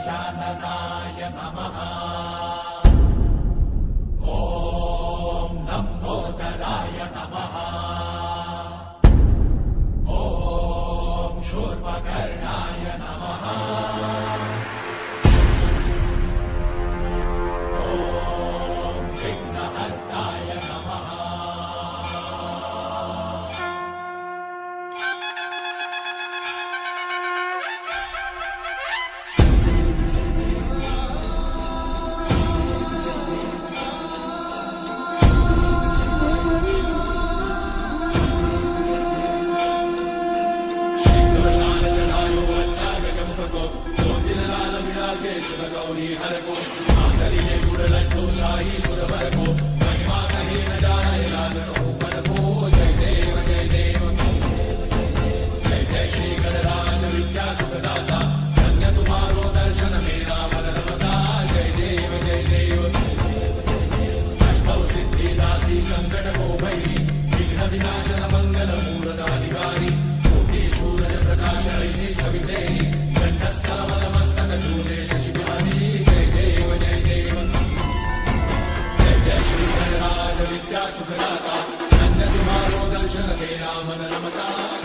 गजाननाय नमः। ॐ लम्बोदराय नमः। ॐ शूर्पकर्णाय नमः। ॐ विघ्नहर्ताय नमः। गौरी हर को मांगलिये गुड़ लड्डू शाही सुरवर को महिमा कहे न जाए लाल ऊपर को। जय देव जय देव जय जय श्री गणराज विद्या सुखदाता धन्य तुम्हारो दर्शन मेरा मन रमता। जय देव जय देव अष्टौ सिद्धि दासी संकट को भई विघ्न विनाशन मंगल मूर्त अधिकारी कोटि सूरज प्रकाश ऐसी छवि तेरी कंठस्थल मद मस्तक झूले शशि बिहारी। जय देव जय देव जय जय श्री गणराज विद्या सुखदाता धन्य तुम्हारो दर्शन मेरा मन रमता।